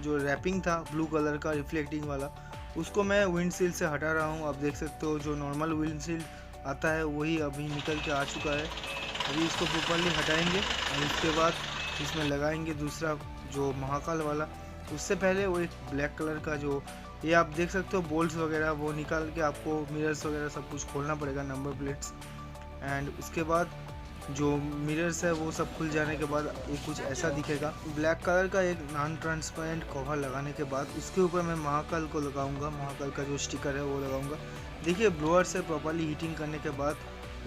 जो रैपिंग था blue colour का रिफ्लेक्टिंग वाला, उसको मैं विंडशील्ड से हटा रहा हूँ। आप देख सकते हो जो नॉर्मल विंडशील्ड आता है वही अभी निकल के आ चुका है। अभी इसको प्रॉपरली हटाएंगे और उसके बाद इसमें लगाएंगे दूसरा जो महाकाल वाला। उससे पहले वो एक ब्लैक कलर का जो ये आप देख सकते हो बोल्ट्स वगैरह वो निकाल के आपको मिरर्स वगैरह सब कुछ खोलना पड़ेगा, नंबर प्लेट्स। एंड उसके बाद जो मिरर्स है वो सब खुल जाने के बाद ये कुछ ऐसा दिखेगा। ब्लैक कलर का एक नॉन ट्रांसपेरेंट कवर लगाने के बाद उसके ऊपर मैं महाकाल को लगाऊंगा, महाकाल का जो स्टिकर है वो लगाऊंगा। देखिए ब्लोअर से प्रॉपरली हीटिंग करने के बाद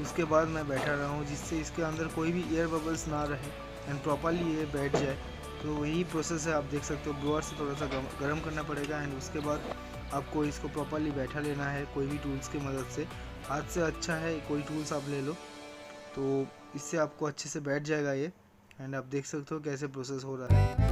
उसके बाद मैं बैठा रहा हूँ जिससे इसके अंदर कोई भी एयर बबल्स ना रहे एंड प्रॉपरली ये बैठ जाए। तो वही प्रोसेस है, आप देख सकते हो। ब्लोअर से थोड़ा सा गर्म करना पड़ेगा एंड उसके बाद आपको इसको प्रॉपरली बैठा लेना है कोई भी टूल्स की मदद से। हाथ से अच्छा है कोई टूल्स आप ले लो, तो इससे आपको अच्छे से बैठ जाएगा ये। एंड आप देख सकते हो कैसे प्रोसेस हो रहा है।